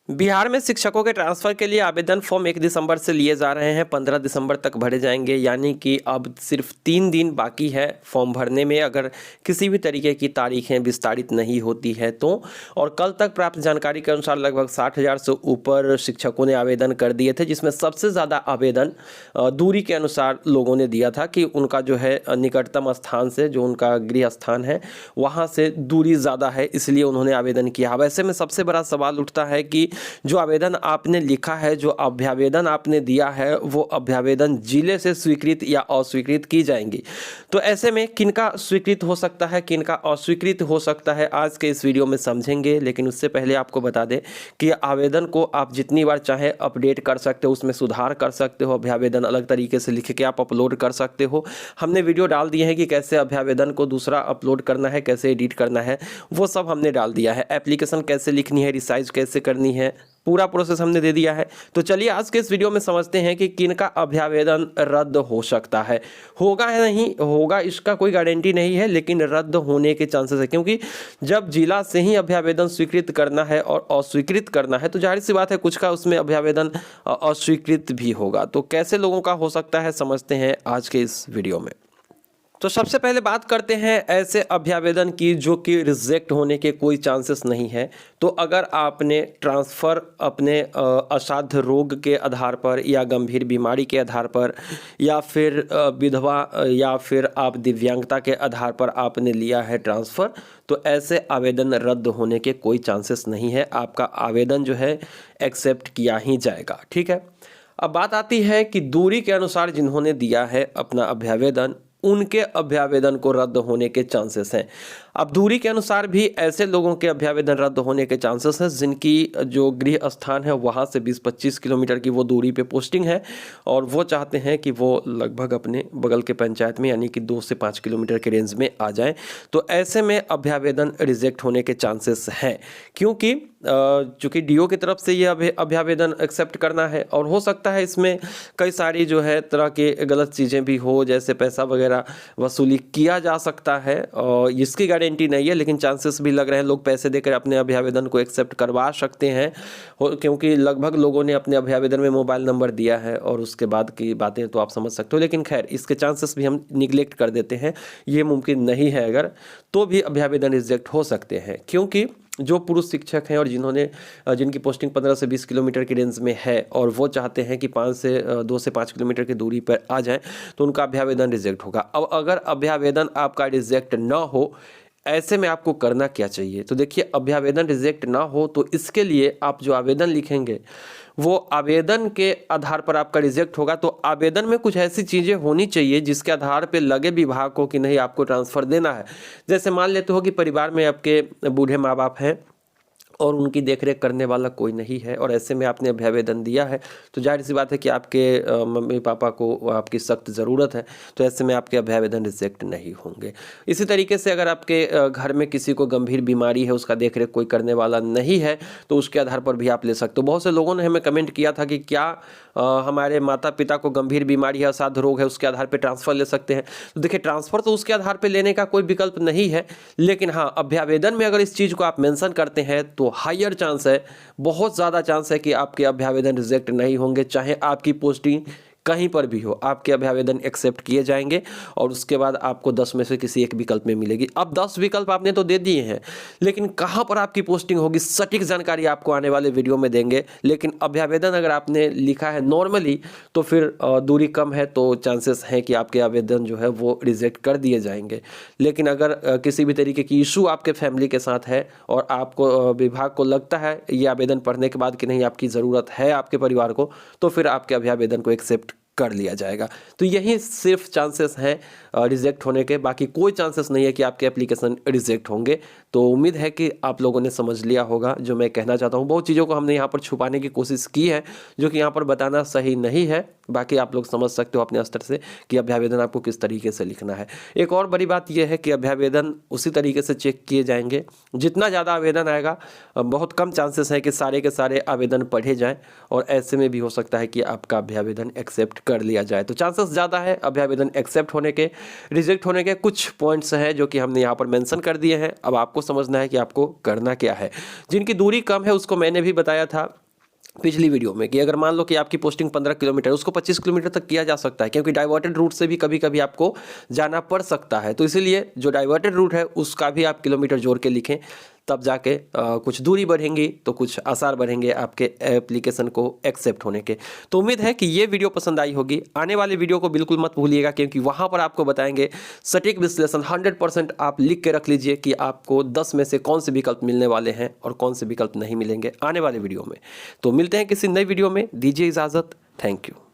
बिहार में शिक्षकों के ट्रांसफर के लिए आवेदन फॉर्म 1 दिसंबर से लिए जा रहे हैं, 15 दिसंबर तक भरे जाएंगे। यानी कि अब सिर्फ 3 दिन बाकी है फॉर्म भरने में, अगर किसी भी तरीके की तारीखें विस्तारित नहीं होती है तो। और कल तक प्राप्त जानकारी के अनुसार लगभग 60,000 से ऊपर शिक्षकों ने आवेदन कर दिए थे, जिसमें सबसे ज़्यादा आवेदन दूरी के अनुसार लोगों ने दिया था कि उनका जो है निकटतम स्थान से, जो उनका गृह स्थान है वहाँ से दूरी ज़्यादा है, इसलिए उन्होंने आवेदन किया। वैसे में सबसे बड़ा सवाल उठता है कि जो आवेदन आपने लिखा है, जो अभ्यावेदन आपने दिया है, वो अभ्यावेदन जिले से स्वीकृत या अस्वीकृत की जाएंगी। तो ऐसे में किनका स्वीकृत हो सकता है, किनका अस्वीकृत हो सकता है, आज के इस वीडियो में समझेंगे। लेकिन उससे पहले आपको बता दें कि आवेदन को आप जितनी बार चाहे अपडेट कर सकते हो, उसमें सुधार कर सकते हो। अभ्यावेदन अलग तरीके से लिख के आप अपलोड कर सकते हो। हमने वीडियो डाल दिए हैं कि कैसे अभ्यावेदन को दूसरा अपलोड करना है, कैसे एडिट करना है, वो सब हमने डाल दिया है। एप्लीकेशन कैसे लिखनी है, रिसाइज कैसे करनी है, पूरा प्रोसेस हमने दे दिया है। तो चलिए आज के इस वीडियो में समझते हैं कि किनका अभ्यावेदन रद्द हो सकता है। होगा या नहीं होगा इसका कोई गारंटी नहीं है, लेकिन रद्द होने के चांसेस है, क्योंकि जब जिला से ही अभ्यावेदन स्वीकृत करना है और अस्वीकृत करना है तो जाहिर सी बात है कुछ का उसमें अभ्यावेदन अस्वीकृत भी होगा। तो कैसे लोगों का हो सकता है, समझते हैं आज के इस वीडियो में। तो सबसे पहले बात करते हैं ऐसे अभ्यावेदन की जो कि रिजेक्ट होने के कोई चांसेस नहीं है। तो अगर आपने ट्रांसफ़र अपने असाध्य रोग के आधार पर या गंभीर बीमारी के आधार पर या फिर विधवा या फिर आप दिव्यांगता के आधार पर आपने लिया है ट्रांसफ़र, तो ऐसे आवेदन रद्द होने के कोई चांसेस नहीं है। आपका आवेदन जो है एक्सेप्ट किया ही जाएगा। ठीक है, अब बात आती है कि दूरी के अनुसार जिन्होंने दिया है अपना अभ्यावेदन, उनके अभ्यावेदन को रद्द होने के चांसेस हैं। अब दूरी के अनुसार भी ऐसे लोगों के अभ्यावेदन रद्द होने के चांसेस हैं जिनकी जो गृह स्थान है वहाँ से 20-25 किलोमीटर की वो दूरी पे पोस्टिंग है और वो चाहते हैं कि वो लगभग अपने बगल के पंचायत में यानी कि 2 से 5 किलोमीटर के रेंज में आ जाएं। तो ऐसे में अभ्यावेदन रिजेक्ट होने के चांसेस हैं, क्योंकि चूँकि डीओ की तरफ से ये अभ्यावेदन एक्सेप्ट करना है और हो सकता है इसमें कई सारी जो है तरह के गलत चीज़ें भी हो, जैसे पैसा वगैरह वसूली किया जा सकता है और इसकी गारंटी नहीं है, लेकिन चांसेस भी लग रहे हैं लोग पैसे देकर अपने अभ्यावेदन को एक्सेप्ट करवा सकते हैं, क्योंकि लगभग लोगों ने अपने अभ्यावेदन में मोबाइल नंबर दिया है और उसके बाद की बातें तो आप समझ सकते हो। लेकिन खैर इसके चांसेस भी हम निगलेक्ट कर देते हैं, ये मुमकिन नहीं है अगर, तो भी अभ्यावेदन रिजेक्ट हो सकते हैं। क्योंकि जो पुरुष शिक्षक हैं और जिनकी पोस्टिंग 15 से 20 किलोमीटर की रेंज में है और वो चाहते हैं कि 2 से 5 किलोमीटर की दूरी पर आ जाएं, तो उनका अभ्यावेदन रिजेक्ट होगा। अब अगर अभ्यावेदन आपका रिजेक्ट ना हो, ऐसे में आपको करना क्या चाहिए? तो देखिए, अभ्यावेदन रिजेक्ट ना हो तो इसके लिए आप जो आवेदन लिखेंगे वो आवेदन के आधार पर आपका रिजेक्ट होगा। तो आवेदन में कुछ ऐसी चीज़ें होनी चाहिए जिसके आधार पे लगे विभाग को कि नहीं आपको ट्रांसफ़र देना है। जैसे मान लेते हो कि परिवार में आपके बूढ़े माँ बाप हैं और उनकी देखरेख करने वाला कोई नहीं है और ऐसे में आपने अभ्यावेदन दिया है, तो जाहिर सी बात है कि आपके मम्मी पापा को आपकी सख्त ज़रूरत है, तो ऐसे में आपके अभ्यावेदन रिजेक्ट नहीं होंगे। इसी तरीके से अगर आपके घर में किसी को गंभीर बीमारी है, उसका देखरेख कोई करने वाला नहीं है, तो उसके आधार पर भी आप ले सकते हो। बहुत से लोगों ने हमें कमेंट किया था कि क्या हमारे माता पिता को गंभीर बीमारी है, असाध्य रोग है, उसके आधार पर ट्रांसफ़र ले सकते हैं? तो देखिए, ट्रांसफ़र तो उसके आधार पर लेने का कोई विकल्प नहीं है, लेकिन हाँ, अभ्यावेदन में अगर इस चीज़ को आप मेंशन करते हैं तो हायर चांस है, बहुत ज़्यादा चांस है कि आपके अभ्यावेदन रिजेक्ट नहीं होंगे। चाहे आपकी पोस्टिंग कहीं पर भी हो, आपके अभ्यावेदन एक्सेप्ट किए जाएंगे और उसके बाद आपको 10 में से किसी एक विकल्प में मिलेगी। अब 10 विकल्प आपने तो दे दिए हैं, लेकिन कहाँ पर आपकी पोस्टिंग होगी सटीक जानकारी आपको आने वाले वीडियो में देंगे। लेकिन अभ्यावेदन अगर आपने लिखा है नॉर्मली, तो फिर दूरी कम है तो चांसेस हैं कि आपके आवेदन जो है वो रिजेक्ट कर दिए जाएंगे। लेकिन अगर किसी भी तरीके की इशू आपके फैमिली के साथ है और आपको विभाग को लगता है ये आवेदन पढ़ने के बाद कि नहीं आपकी ज़रूरत है आपके परिवार को, तो फिर आपके अभ्यावेदन को एक्सेप्ट कर लिया जाएगा। तो यही सिर्फ चांसेस हैं रिजेक्ट होने के, बाकी कोई चांसेस नहीं है कि आपके एप्लीकेशन रिजेक्ट होंगे। तो उम्मीद है कि आप लोगों ने समझ लिया होगा जो मैं कहना चाहता हूँ। बहुत चीज़ों को हमने यहाँ पर छुपाने की कोशिश की है जो कि यहाँ पर बताना सही नहीं है, बाकी आप लोग समझ सकते हो अपने स्तर से कि अभ्यावेदन आपको किस तरीके से लिखना है। एक और बड़ी बात यह है कि अभ्यावेदन उसी तरीके से चेक किए जाएंगे, जितना ज़्यादा आवेदन आएगा बहुत कम चांसेस है कि सारे के सारे आवेदन पढ़े जाएँ और ऐसे में भी हो सकता है कि आपका अभ्यावेदन एक्सेप्ट कर लिया जाए। तो चांसेस ज़्यादा है अभ्यावेदन एक्सेप्ट होने के। रिजेक्ट होने के कुछ पॉइंट्स हैं जो कि हमने यहाँ पर मेंशन कर दिए हैं। अब आपको आपको समझना है कि आपको करना क्या है। जिनकी दूरी कम है उसको मैंने भी बताया था पिछली वीडियो में कि अगर मान लो कि आपकी पोस्टिंग 15 किलोमीटर, उसको 25 किलोमीटर तक किया जा सकता है, क्योंकि डाइवर्टेड रूट से भी कभी कभी आपको जाना पड़ सकता है। तो इसीलिए जो डाइवर्टेड रूट है उसका भी आप किलोमीटर जोड़ के लिखें, तब जाके कुछ दूरी बढ़ेंगी तो कुछ आसार बढ़ेंगे आपके एप्लीकेशन को एक्सेप्ट होने के। तो उम्मीद है कि ये वीडियो पसंद आई होगी। आने वाले वीडियो को बिल्कुल मत भूलिएगा, क्योंकि वहाँ पर आपको बताएंगे सटीक विश्लेषण। 100% आप लिख के रख लीजिए कि आपको 10 में से कौन से विकल्प मिलने वाले हैं और कौन से विकल्प नहीं मिलेंगे आने वाले वीडियो में। तो मिलते हैं किसी नई वीडियो में, दीजिए इजाज़त। Thank you.